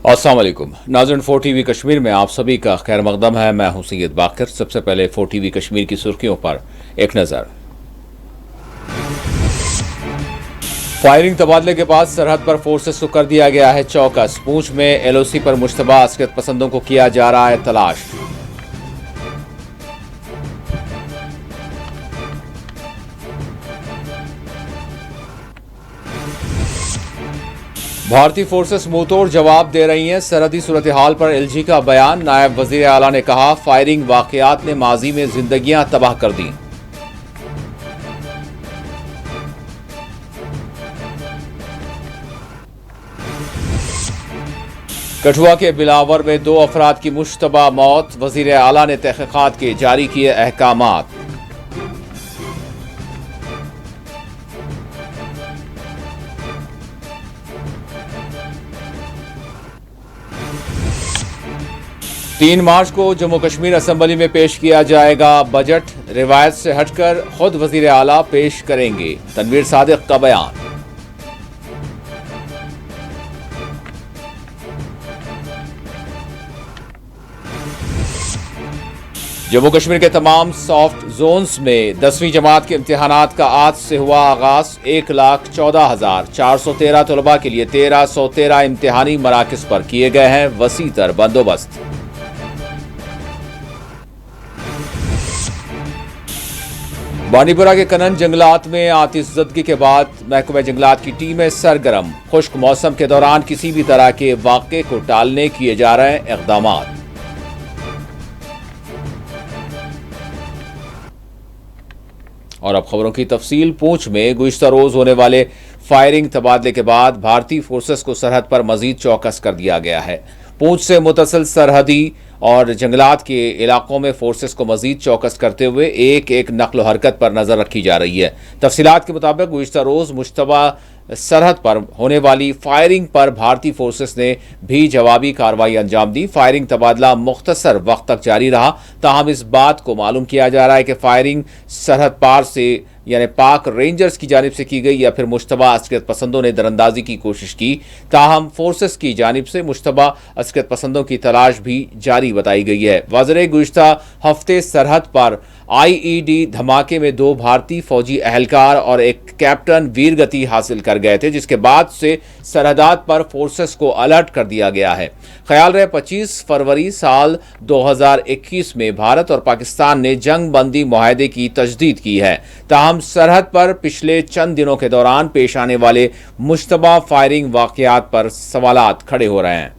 अस्सलाम वालेकुम नाज़रीन, 4 टीवी कश्मीर में आप सभी का खैर मकदम है। मैं हूं सैयद बाकर। सबसे पहले 4 टीवी कश्मीर की सुर्खियों पर एक नजर। फायरिंग तबादले के बाद सरहद पर फोर्सेस को कर दिया गया है चौकस। पूंछ में एलओसी पर मुश्तबा अस्करत पसंदों को किया जा रहा है तलाश। भारतीय फोर्सेस मुंहतोड़ जवाब दे रही हैं। सरहदी सूरत हाल पर एलजी का बयान। नायब वजीर आला ने कहा, फायरिंग वाकयात ने माजी में जिंदगियां तबाह कर दी। कठुआ के बिलावर में 2 अफराद की मुश्तबा मौत। वजीर आला ने तहकीकात के जारी किए अहकामात। तीन मार्च को जम्मू कश्मीर असेंबली में पेश किया जाएगा बजट। रिवायत से हटकर खुद वजीर आला पेश करेंगे। तनवीर सादिक का बयान। जम्मू कश्मीर के तमाम सॉफ्ट जोन्स में 10वीं जमात के इम्तिहानात का आज से हुआ आगाज। 1,14,413 तलबा के लिए 1,313 इम्तिहानी मराकज पर किए गए हैं वसी तर बंदोबस्त। बानीपुरा के कनन जंगलात में आतिशज़दगी के बाद महकमा जंगलात की टीमें सरगर्म। खुश्क मौसम के दौरान किसी भी तरह के वाक़े को टालने किए जा रहे हैं इक़दामात। और अब खबरों की तफसील। पूंछ में गुज़िश्ता रोज होने वाले फायरिंग तबादले के बाद भारतीय फोर्सेस को सरहद पर मजीद चौकस कर दिया गया है। पूंछ से मुतसिल सरहदी और जंगलात के इलाकों में फोर्सेस को मजीद चौकस करते हुए एक एक नकल हरकत पर नजर रखी जा रही है। तफसीलात के मुताबिक गुज़िश्ता रोज मुश्तबा सरहद पर होने वाली फायरिंग पर भारतीय फोर्सेस ने भी जवाबी कार्रवाई अंजाम दी। फायरिंग तबादला मुख्तसर वक्त तक जारी रहा। ताहम इस बात को मालूम किया जा रहा है कि फायरिंग सरहद पार से यानी पाक रेंजर्स की जानिब से की गई या फिर मुश्तबा अस्करत पसंदों ने दरअंदाजी की कोशिश की। ताहम फोर्सेस की जानिब से मुश्तबा अस्करत पसंदों की तलाश भी जारी बताई गई है। वाज़ेह गुज़िश्ता हफ्ते सरहद पर आईईडी धमाके में 2 भारतीय फौजी अहलकार और एक कैप्टन वीरगति हासिल कर गए थे, जिसके बाद से सरहदात पर फोर्सेस को अलर्ट कर दिया गया है। ख्याल रहे 25 फरवरी साल 2021 में भारत और पाकिस्तान ने जंग बंदी मुआहदे की तजदीद की है। ताहम सरहद पर पिछले चंद दिनों के दौरान पेश आने वाले मुश्तबा फायरिंग वाकयात पर सवालात खड़े हो रहे हैं।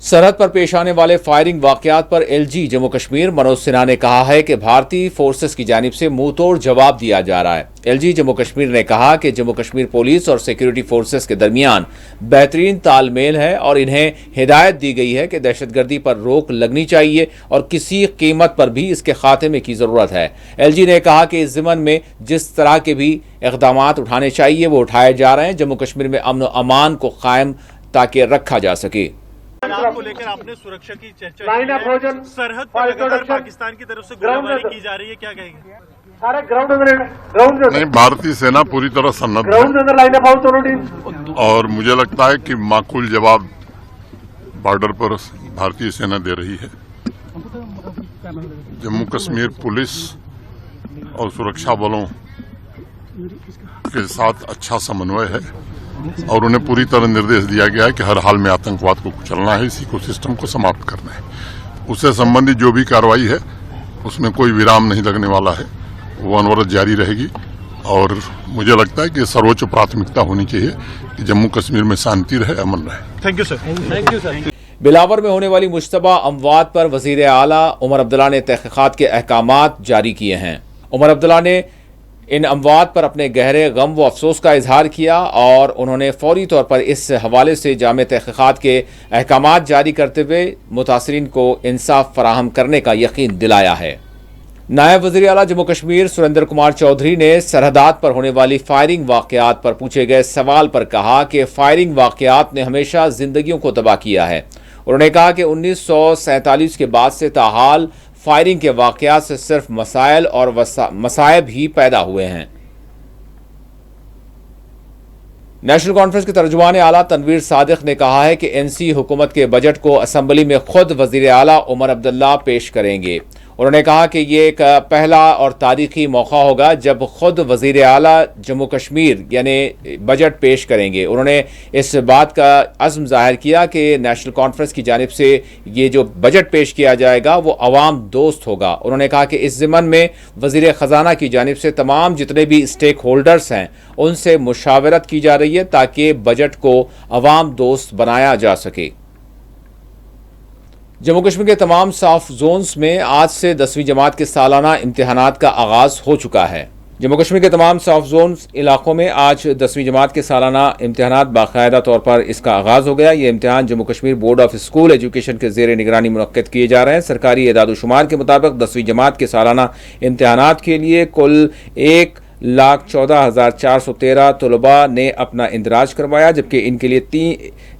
सरहद पर पेश आने वाले फायरिंग वाकयात पर एलजी जम्मू कश्मीर मनोज सिन्हा ने कहा है कि भारतीय फोर्सेस की जानिब से मुंहतोड़ जवाब दिया जा रहा है। एलजी जम्मू कश्मीर ने कहा कि जम्मू कश्मीर पुलिस और सिक्योरिटी फोर्सेस के दरमियान बेहतरीन तालमेल है और इन्हें हिदायत दी गई है कि दहशतगर्दी पर रोक लगनी चाहिए और किसी कीमत पर भी इसके खात्मे की जरूरत है। एलजी ने कहा कि इस ज़िमन में जिस तरह के भी इक़दामात उठाने चाहिए वो उठाए जा रहे हैं। जम्मू कश्मीर में अमन और अमान को कायम ताकि रखा जा सके। को लेकर आपने सुरक्षा की चर्चा की है। सरहद पर लगातार पाकिस्तान की तरफ से गोलीबारी की जा रही है, क्या कहेंगे? सारे ग्राउंड नहीं, भारतीय सेना पूरी तरह सन्नद्ध है और मुझे लगता है कि माकूल जवाब बॉर्डर पर भारतीय सेना दे रही है। जम्मू कश्मीर पुलिस और सुरक्षा बलों के साथ अच्छा समन्वय है और उन्हें पूरी तरह निर्देश दिया गया है कि हर हाल में आतंकवाद को कुचलना है, इस इकोसिस्टम को समाप्त करना है। उससे संबंधित जो भी कार्रवाई है उसमें कोई विराम नहीं लगने वाला है, वो अनवरत जारी रहेगी और मुझे लगता है कि सर्वोच्च प्राथमिकता होनी चाहिए कि जम्मू कश्मीर में शांति रहे, अमन रहे। Thank you sir. Thank you sir. बिलावर में होने वाली मुश्तबा अमवात पर वजीर आला उमर अब्दुल्ला ने तहकीकात के अहकामात जारी किए हैं। उमर अब्दुल्ला ने इन अमवात पर अपने गहरे गम व अफसोस का इजहार किया और उन्होंने फौरी तौर पर इस हवाले से जामे तहकीकात के अहकामात जारी करते हुए मुतासरीन को इंसाफ फराहम करने का यकीन दिलाया है। नायब वज़ीर आला जम्मू कश्मीर सुरेंद्र कुमार चौधरी ने सरहदात पर होने वाली फायरिंग वाक़यात पर पूछे गए सवाल पर कहा कि फायरिंग वाक़यात ने हमेशा जिंदगियों को तबाह किया है। उन्होंने कहा कि 1947 के बाद से ताहाल फायरिंग के वाक़यात से सिर्फ मसाइल और मसायब ही पैदा हुए हैं। नेशनल कॉन्फ्रेंस के तर्जुमान आला तनवीर सादिक ने कहा है कि एनसी हुकूमत के बजट को असम्बली में खुद वज़ीर आला उमर अब्दुल्ला पेश करेंगे। उन्होंने कहा कि ये एक पहला और तारीखी मौका होगा जब खुद वज़ीर आला जम्मू कश्मीर यानी बजट पेश करेंगे। उन्होंने इस बात का अज़्म ज़ाहिर किया कि नेशनल कॉन्फ्रेंस की जानिब से ये जो बजट पेश किया जाएगा वो अवाम दोस्त होगा। उन्होंने कहा कि इस ज़िमन में वज़ीर ख़जाना की जानिब से तमाम जितने भी स्टेक होल्डर्स हैं उनसे मुशावरत की जा रही है ताकि बजट को अवाम दोस्त बनाया जा सके। जम्मू कश्मीर के तमाम साफ जोन्स में आज से 10वीं जमात के सालाना इम्तिहानात का आगाज हो चुका है। जम्मू कश्मीर के तमाम साफ जोन इलाकों में आज 10वीं जमात के सालाना इम्तिहानात बाकायदा तौर पर इसका आगाज हो गया। ये इम्तिहान Jammu Kashmir board of school education के जेर निगरानी मुनक्किद किए जा रहे हैं। सरकारी एदाद-ओ-शुमार के मुताबिक 10वीं जमात के सालाना इम्तिहानात के लिए कुल 1,14,413 तलबा ने अपना इंदराज करवाया, जबकि इनके लिए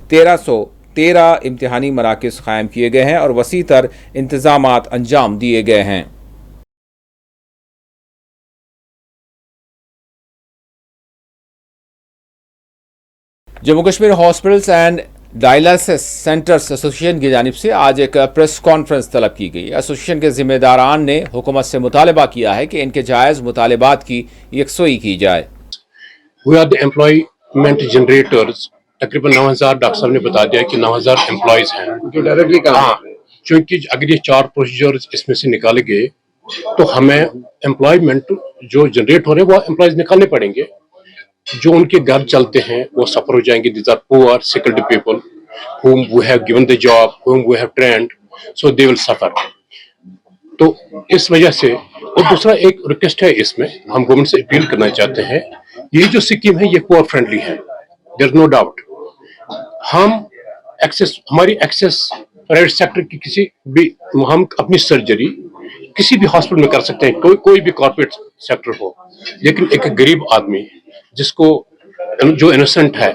1313 इम्तिहानी मराकज़ कायम किए गए हैं और वसी तर इंतजामात अंजाम दिए गए हैं। Jammu Kashmir hospitals and dialysis centres association की जानिब से आज एक प्रेस कॉन्फ्रेंस तलब की गई। एसोसिएशन के जिम्मेदारान ने हुकूमत से मुतालबा किया है कि इनके जायज़ मुतालबात की यकसोई की जाए। We are the employment generators. तकरीबन 9,000 डॉक्टर साहब ने बता दिया कि 9,000 एम्प्लॉयज हैं जो डायरेक्टली काम। क्योंकि अगर ये 4 प्रोसीजर्स इसमें से निकाले गए तो हमें एम्प्लॉयमेंट जो जनरेट हो रहे हैं वो एम्प्लॉयज निकालने पड़ेंगे। जो उनके घर चलते हैं वो सफर हो जाएंगे। These are poor sickled people whom we have given the job, whom we have trained, so they will suffer। तो इस वजह से, और दूसरा एक रिक्वेस्ट है, इसमें हम गवर्नमेंट से अपील करना चाहते हैं, ये जो स्कीम है ये पुअर फ्रेंडली है, देयर इज नो डाउट। हमारी एक्सेस प्राइवेट सेक्टर की किसी भी, हम अपनी सर्जरी किसी भी हॉस्पिटल में कर सकते हैं, कोई भी कॉर्पोरेट सेक्टर हो। लेकिन एक गरीब आदमी जिसको, जो इनोसेंट है,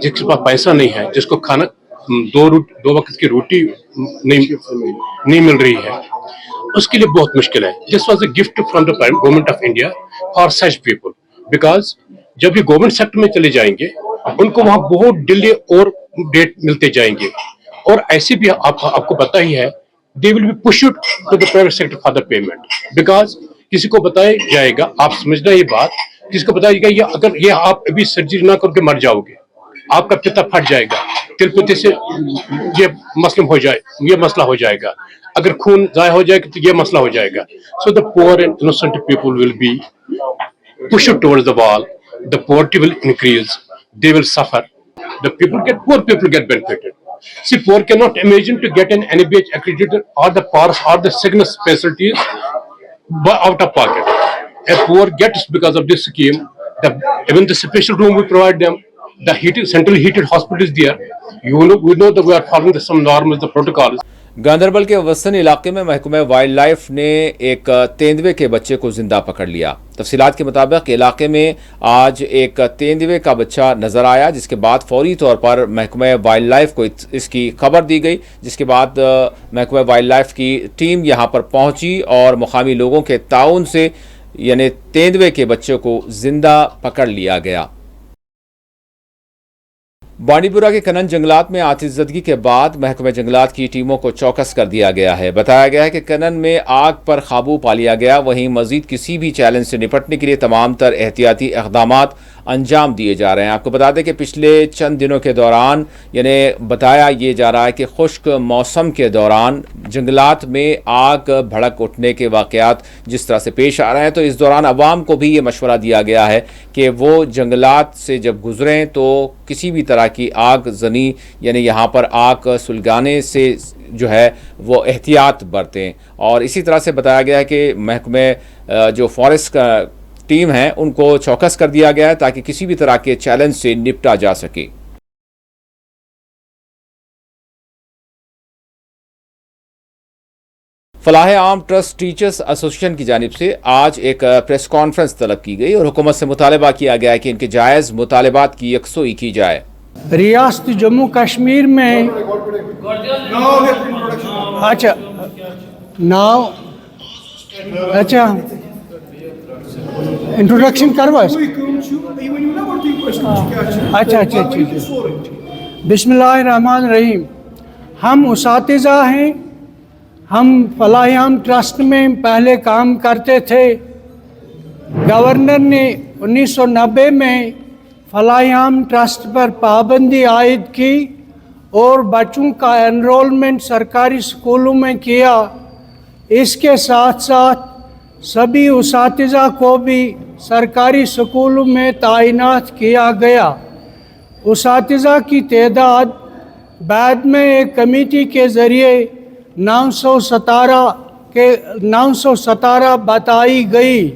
जिसके पास पैसा नहीं है, जिसको खाना दो वक्त की रोटी नहीं मिल रही है, उसके लिए बहुत मुश्किल है। This was a gift from the government of India for such people, because जब ये गवर्नमेंट सेक्टर में चले जाएंगे उनको वहां बहुत डिले और डेट मिलते जाएंगे, और ऐसे भी आपको पता ही है, they will be pushed to the private sector for the payment, because किसी को बताया जाएगा, आप समझना ये बात, किसको बताया जाएगा ये अगर ये आप अभी सर्जरी ना करके मर जाओगे, आपका पिता फट जाएगा, तिलपति से ये मसला हो जाएगा, अगर खून जाया हो जाएगा तो ये मसला हो जाएगा। So the poor and innocent people will be pushed towards the wall, the poverty will increase, they will suffer, the poor people get benefited। See, poor cannot imagine to get an NABH accredited or the PARS or the sickness facilities out of pocket. A poor gets because of this scheme, even the special room we provide them, the centrally heated hospital is there, we know that we are following some norms, the protocols। Ganderbal के वसन इलाके में महकमा wild life ने एक तेंदुए के बच्चे को जिंदा पकड़ लिया। तफसीलात के मुताबिक इलाके में आज एक तेंदुए का बच्चा नजर आया, जिसके बाद फौरी तौर पर महकमा वाइल्ड लाइफ को इसकी खबर दी गई, जिसके बाद महकमा वाइल्ड लाइफ की टीम यहां पर पहुंची और मुकामी लोगों के ताउन से यानी तेंदुए के बच्चे को जिंदा पकड़ लिया गया। बांडीपुरा के कनन जंगलात में आतिशज़दगी के बाद महकमा जंगलात की टीमों को चौकस कर दिया गया है। बताया गया है कि कनन में आग पर काबू पा लिया गया। वहीं मजीद किसी भी चैलेंज से निपटने के लिए तमाम तर एहतियाती इक़दामात अंजाम दिए जा रहे हैं। आपको बता दें कि पिछले चंद दिनों के दौरान यानी बताया ये जा रहा है कि खुश्क मौसम के दौरान जंगलात में आग भड़क उठने के वाक़यात जिस तरह से पेश आ रहे हैं, तो इस दौरान अवाम को भी ये मशवरा दिया गया है कि वो जंगलात से जब गुजरें तो किसी भी तरह की आग जनी यानी यहाँ पर आग सुलगाने से जो है वो एहतियात बरतें। और इसी तरह से बताया गया है कि महकमे जो फॉरेस्ट का टीम है उनको चौकस कर दिया गया है ताकि किसी भी तरह के चैलेंज से निपटा जा सके। फलाह आम ट्रस्ट टीचर्स एसोसिएशन की जानिब से आज एक प्रेस कॉन्फ्रेंस तलब की गई और हुकूमत से मुतालबा किया गया है कि इनके जायज़ मुतालबात की यकसोई की जाए। रियासत जम्मू कश्मीर में अच्छा नाउ अच्छा इंट्रोडक्शन करवा अच्छा बिस्मिल्लाहिर्रहमानिर्रहीम। हम उसातिज़ा हैं, हम फलाह आम ट्रस्ट में पहले काम करते थे। गवर्नर ने 1990 में फलाह आम ट्रस्ट पर पाबंदी आयद की और बच्चों का एनरोलमेंट सरकारी स्कूलों में किया। इसके साथ साथ सभी उसातिज़ा को भी सरकारी स्कूलों में तैनात किया गया। उसातिज़ा की तादाद बाद में एक कमेटी के ज़रिए 917 बताई गई।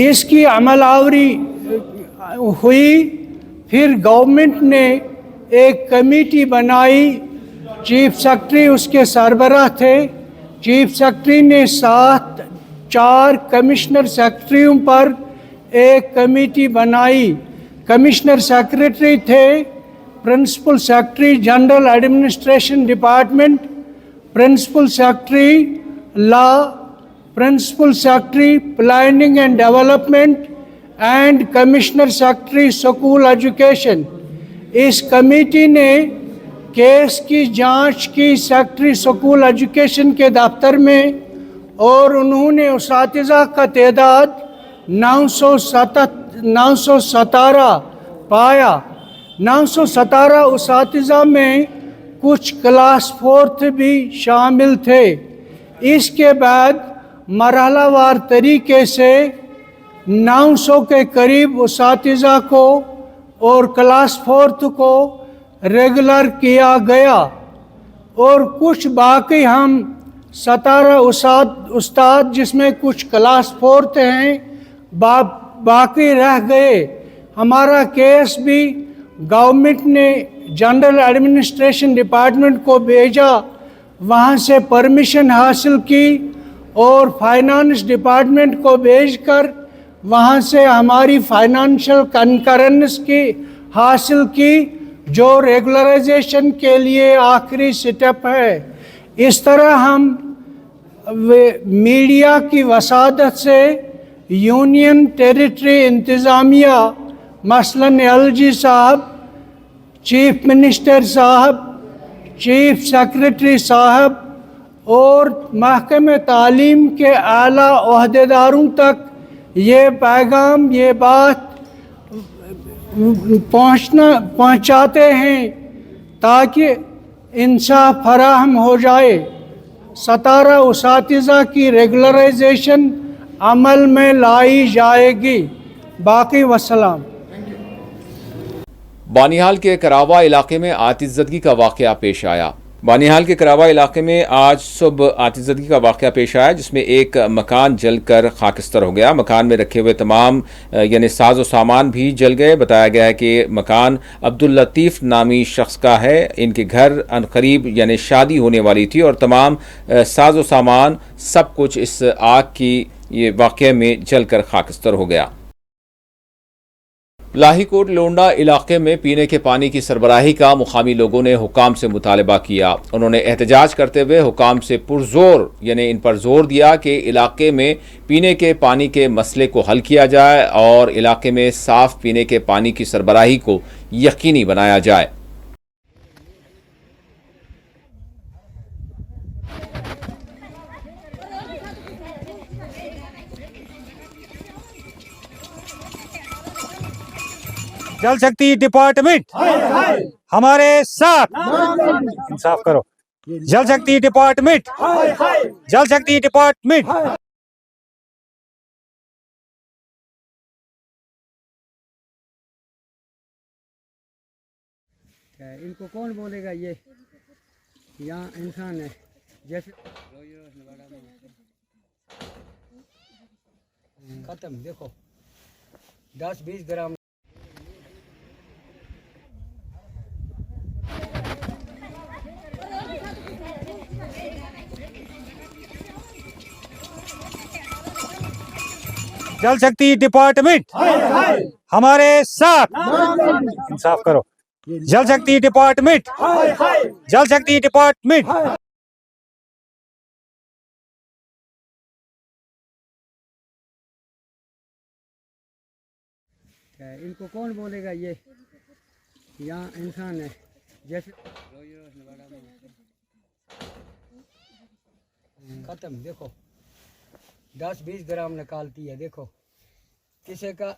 इसकी अमलावरी हुई, फिर गवर्नमेंट ने एक कमेटी बनाई। चीफ सेक्रेटरी उसके सरबराह थे। चीफ सेक्रेटरी ने 4 कमिश्नर सेक्रेटरियों पर एक कमेटी बनाई। कमिश्नर सेक्रेटरी थे principal secretary general administration department, principal secretary law, principal secretary planning and development and commissioner secretary school education. इस कमेटी ने केस की जांच की सेक्रेटरी स्कूल एजुकेशन के दफ्तर में और उन्होंने उसातिज़ा का तादाद 917 पाया। 917 उसातिज़ा में कुछ क्लास 4th भी शामिल थे। इसके बाद मरहलावार तरीके से 900 के करीब उसातिज़ा को और क्लास 4th को रेगुलर किया गया और कुछ बाकी हम 17 उस्ताद जिसमें कुछ क्लास 4th हैं बाकी रह गए। हमारा केस भी गवर्नमेंट ने जनरल एडमिनिस्ट्रेशन डिपार्टमेंट को भेजा, वहाँ से परमिशन हासिल की और फाइनेंस डिपार्टमेंट को भेजकर वहाँ से हमारी फाइनेंशियल कंकरेंस की हासिल की, जो रेगुलराइजेशन के लिए आखिरी स्टेप है। इस तरह हम मीडिया की वसादत से यूनियन टेरिटरी इंतज़ामिया मसलन LG साहब, चीफ मिनिस्टर साहब, चीफ सेक्रेटरी साहब और महकमे तालीम के आला ओहदेदारों तक ये पैगाम, ये बात पहुँचाते हैं ताकि इंसाफ फराहम हो जाए। 17 उसातिज़ा की रेगुलराइजेशन अमल में लाई जाएगी। बाकी वसलाम। बानिहाल के करावा इलाके में आतिशज़दगी का वाक़या पेश आया। बानिहाल के करावा इलाके में आज सुबह आतिशज़दगी का वाक़या पेश आया, जिसमें एक मकान जलकर खाकिस्तर हो गया। मकान में रखे हुए तमाम यानी साजो सामान भी जल गए। बताया गया है कि मकान अब्दुल लतीफ़ नामी शख्स का है। इनके घर अनकरीब यानी शादी होने वाली थी और तमाम साजो सामान सब कुछ इस आग की ये वाक़ये में जलकर खाकिस्तर हो गया। लाहीकोट लोंडा इलाके में पीने के पानी की सरबराही का मुकामी लोगों ने हुकाम से मुतालबा किया। उन्होंने एहतजाज करते हुए हुकाम से पुरजोर यानी इन पर जोर दिया कि इलाके में पीने के पानी के मसले को हल किया जाए और इलाके में साफ पीने के पानी की सरबराही को यकीनी बनाया जाए। जल शक्ति डिपार्टमेंट हमारे साथ, इंसाफ करो। जल शक्ति डिपार्टमेंट, जल शक्ति डिपार्टमेंट। इनको कौन बोलेगा? ये यहाँ इंसान है जैसे खत्म। देखो 10-20 ग्राम जल शक्ति डिपार्टमेंट हमारे साथ, इंसाफ करो। जल शक्ति डिपार्टमेंट, जल शक्ति डिपार्टमेंट। इनको कौन बोलेगा ये, यहाँ इंसान है जैसे खत्म। देखो 10-20 ग्राम निकालती है, देखो किसी का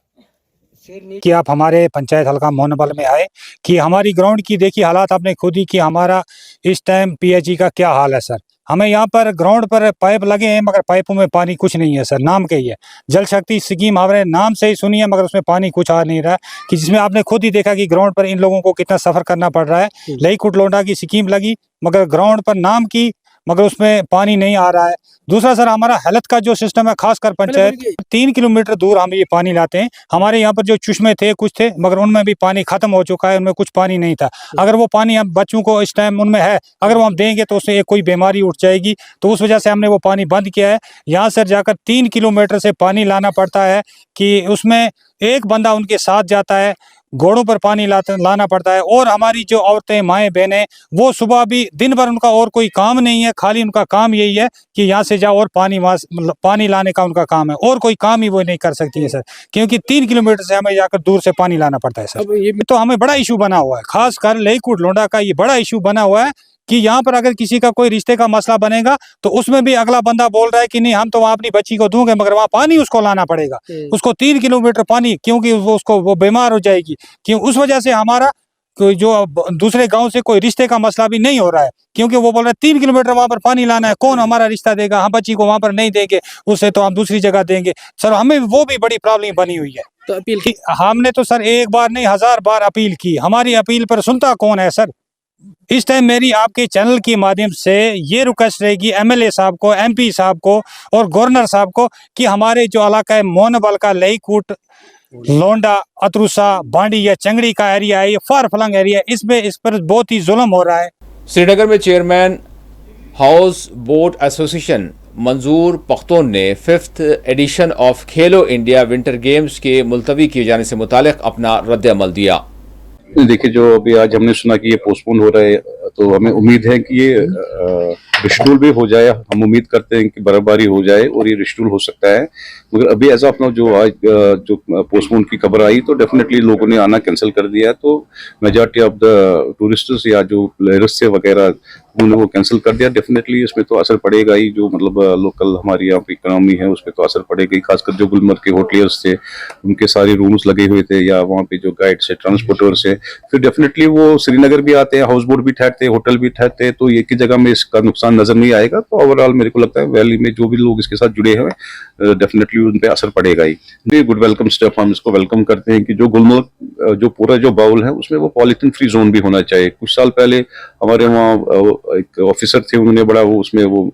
सिर नहीं। कि आप हमारे पंचायत हल्का मोहनबल में आए कि हमारी ग्राउंड की देखिए हालात आपने खुद ही कि हमारा इस टाइम पीएचई का क्या हाल है सर। हमें यहाँ पर ग्राउंड पर पाइप लगे हैं मगर पाइपों में पानी कुछ नहीं है सर, नाम के ही है। जल शक्ति स्कीम हमारे नाम से ही सुनी है मगर उसमें पानी कुछ आ नहीं रहा है, कि जिसमें आपने खुद ही देखा कि ग्राउंड पर इन लोगों को कितना सफर करना पड़ रहा है। लईकुट लोंडा की स्कीम लगी मगर ग्राउंड पर नाम की, मगर उसमें पानी नहीं आ रहा है। दूसरा सर हमारा हेल्थ का जो सिस्टम है, खासकर पंचायत 3 किलोमीटर दूर हम ये पानी लाते हैं। हमारे यहाँ पर जो चश्मे थे कुछ थे मगर उनमें भी पानी खत्म हो चुका है, उनमें कुछ पानी नहीं था। अगर वो पानी हम बच्चों को इस टाइम उनमें है, अगर वो हम देंगे तो उससे एक कोई बीमारी उठ जाएगी, तो उस वजह से हमने वो पानी बंद किया है। यहाँ सर जाकर 3 किलोमीटर से पानी लाना पड़ता है कि उसमें एक बंदा उनके साथ जाता है, घोड़ों पर पानी लाना पड़ता है। और हमारी जो औरतें माएँ बहनें वो सुबह भी दिन भर उनका और कोई काम नहीं है, खाली उनका काम यही है कि यहाँ से जाओ और पानी लाने का उनका काम है, और कोई काम ही वो नहीं कर सकती है सर, क्योंकि 3 किलोमीटर से हमें जाकर दूर से पानी लाना पड़ता है सर। ये तो हमें बड़ा इशू बना हुआ है, खासकर लईकुट लोंडा का ये बड़ा इशू बना हुआ है कि यहाँ पर अगर किसी का कोई रिश्ते का मसला बनेगा तो उसमें भी अगला बंदा बोल रहा है कि नहीं हम तो वहाँ अपनी बच्ची को दूंगे मगर वहाँ पानी उसको लाना पड़ेगा, उसको 3 किलोमीटर पानी, क्योंकि वो बीमार हो जाएगी। क्यों? उस वजह से हमारा कोई जो दूसरे गांव से कोई रिश्ते का मसला भी नहीं हो रहा है, क्योंकि वो बोल रहे हैं 3 किलोमीटर वहाँ पर पानी लाना है, कौन हमारा रिश्ता देगा, हम बच्ची को वहाँ पर नहीं देंगे, उससे तो हम दूसरी जगह देंगे। सर हमें वो भी बड़ी प्रॉब्लम बनी हुई है। तो अपील की हमने तो सर एक बार नहीं 1000 बार अपील की, हमारी अपील पर सुनता कौन है सर। इस टाइम मेरी आपके चैनल के माध्यम से ये रिक्वेस्ट रहेगी एमएलए साहब को, एमपी साहब को और गवर्नर साहब को कि हमारे जो इलाका है मोहनबल का लईकुट लोंडा अतरुसा बांडी या चंगड़ी का एरिया है, ये फार फ्लंग एरिया है, इसमें इस पर बहुत ही जुल्म हो रहा है। श्रीनगर में चेयरमैन हाउस बोट एसोसिएशन मंजूर पख्तून ने 5th addition of Khelo India winter games के मुलतवी किए जाने से मुतालिक अपना रद्द-ए-अमल दिया। देखिए जो अभी आज हमने सुना कि ये पोस्टपोन हो रहा है, तो हमें उम्मीद है कि ये रिशेड्यूल भी हो जाए। हम उम्मीद करते हैं कि बर्फबारी हो जाए और ये रिशेड्यूल हो सकता है, मगर अभी एज ऑफ नाउ जो आज जो पोस्टपोन की खबर आई तो डेफिनेटली लोगों ने आना कैंसिल कर दिया है। तो मेजॉरिटी ऑफ द टूरिस्टर्स या जो प्लेयर्स से वगैरह उन्होंने वो कैंसिल कर दिया। डेफिनेटली इसमें तो असर पड़ेगा ही, जो मतलब लोकल हमारी यहाँ पे इकोनॉमी है उस पर तो असर पड़ेगा ही। खासकर जो गुलमर्ग के होटलियर्स थे उनके सारे रूम्स लगे हुए थे, या वहाँ पे जो गाइड्स है, ट्रांसपोर्टर्स है, फिर डेफिनेटली वो श्रीनगर भी आते हैं, हाउस बोट भी ठहरते हैं, होटल भी ठहरते हैं, तो एक ही जगह में इसका नुकसान नजर नहीं आएगा। तो ओवरऑल मेरे को लगता है वैली में जो भी लोग इसके साथ जुड़े हैं डेफिनेटली उन पे असर पड़ेगा ही। ये गुड वेलकम स्टेप, हम इसको वेलकम करते हैं कि जो गुलमर्ग जो पूरा जो बाउल है उसमें वो पॉलीथीन फ्री जोन भी होना चाहिए। कुछ साल पहले हमारे वहाँ एक ऑफिसर थे, उन्होंने बड़ा वो उसमें वो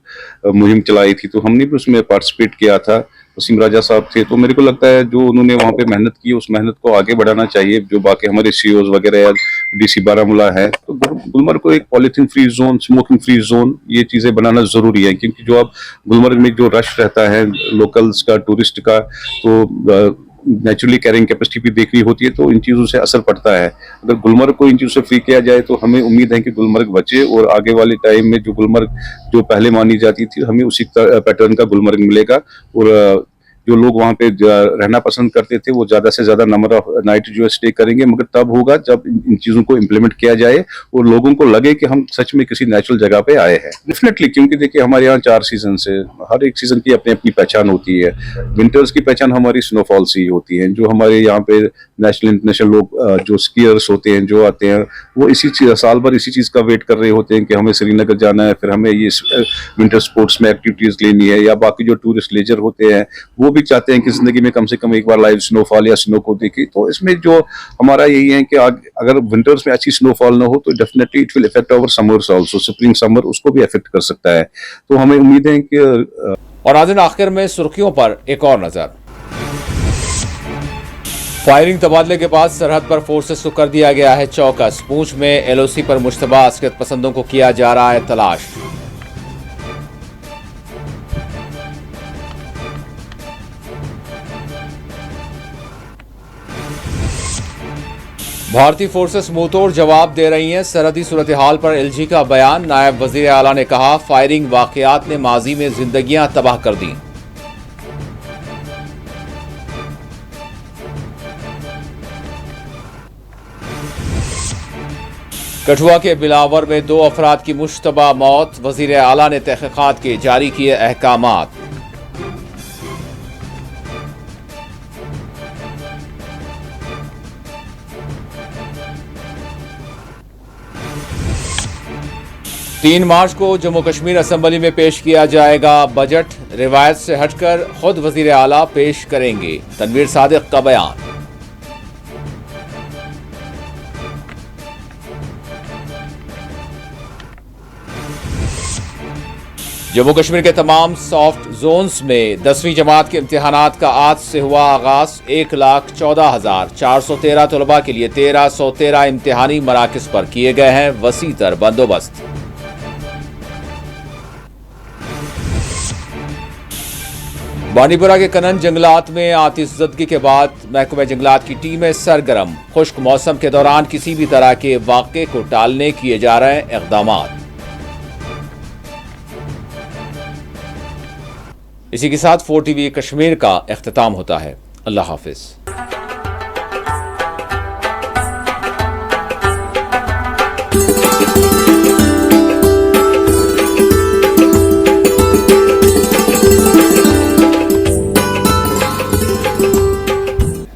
मुहिम चलाई थी, तो हमने भी उसमें पार्टिसिपेट किया था। वसीम राजा साहब थे, तो मेरे को लगता है जो उन्होंने वहाँ पे मेहनत की उस मेहनत को आगे बढ़ाना चाहिए। जो बाकी हमारे सीओज वगैरह या डीसी बारामूला है, तो गुलमर्ग को एक polythene free zone, smoking free zone, ये चीजें बनाना जरूरी है, क्योंकि जो अब गुलमर्ग में जो रश रहता है लोकल्स का, टूरिस्ट का, तो नेचुरली कैरिंग कैपेसिटी भी देखनी होती है, तो इन चीज़ों से असर पड़ता है। अगर गुलमर्ग को इन चीज़ों से फ्री किया जाए तो हमें उम्मीद है कि गुलमर्ग बचे, और आगे वाले टाइम में जो गुलमर्ग जो पहले मानी जाती थी हमें उसी पैटर्न का गुलमर्ग मिलेगा। और जो लोग वहाँ पे रहना पसंद करते थे वो ज़्यादा से ज़्यादा नंबर ऑफ नाइट जो है स्टे करेंगे, मगर तब होगा जब इन चीज़ों को इम्प्लीमेंट किया जाए और लोगों को लगे कि हम सच में किसी नेचुरल जगह पे आए हैं। डेफिनेटली, क्योंकि देखिए हमारे यहाँ 4 सीजन है, हर एक सीजन की अपनी अपनी पहचान होती है। विंटर्स की पहचान हमारी स्नोफॉल से ही होती है। जो हमारे यहाँ पे नेशनल इंटरनेशनल लोग जो स्कीयर्स होते हैं जो आते हैं, वो इसी साल भर इसी चीज़ का वेट कर रहे होते हैं कि हमें श्रीनगर जाना है, फिर हमें ये विंटर स्पोर्ट्स में एक्टिविटीज़ लेनी है। या बाकी जो टूरिस्ट लेजर होते हैं वो भी चाहते हैं कि जिंदगी में कम से कम एक बार लाइव स्नोफॉल या स्नो को देखें। तो इसमें जो हमारा यही है कि अगर विंटर्स में अच्छी स्नोफॉल ना हो तो definitely it will effect our summers also, spring summer उसको भी इफेक्ट कर सकता है। तो हमें उम्मीद है कि और आज आखिर में सुर्खियों पर एक और नजर। फायरिंग तबादले के बाद सरहद पर फोर्सेस को कर दिया गया है चौकस। पूंछ में एलओसी पर मुश्तबा अस्करत पसंदों को किया जा रहा है तलाश। भारतीय फोर्सेस मुंहतोड़ जवाब दे रही हैं। सरहदी सूरत हाल पर एलजी का बयान। नायब वजीर आला ने कहा, फायरिंग वाकयात ने माजी में जिंदगियां तबाह कर दी। कठुआ के बिलावर में 2 अफराद की मुश्तबा मौत। वजीर आला ने तहकीकात के जारी किए अहकामात। तीन मार्च को जम्मू कश्मीर असेंबली में पेश किया जाएगा बजट। रिवायत से हटकर खुद वजीर आला पेश करेंगे। तनवीर सादिक का बयान। जम्मू कश्मीर के तमाम सॉफ्ट जोन्स में 10वीं जमात के इम्तिहानात का आज से हुआ आगाज। 1,14,413 तलबा के लिए 1,313 इम्तिहानी मराकिज पर किए गए हैं वसी तर बंदोबस्त। बांडीपुरा के कनन जंगलात में आतिशज़दगी के बाद महकमा जंगलात की टीमें सरगर्म। खुश्क मौसम के दौरान किसी भी तरह के वाक़े को टालने किए जा रहे हैं इक़दामात। इसी के साथ 4 TV कश्मीर का इख्तिताम होता है। अल्लाह हाफिज।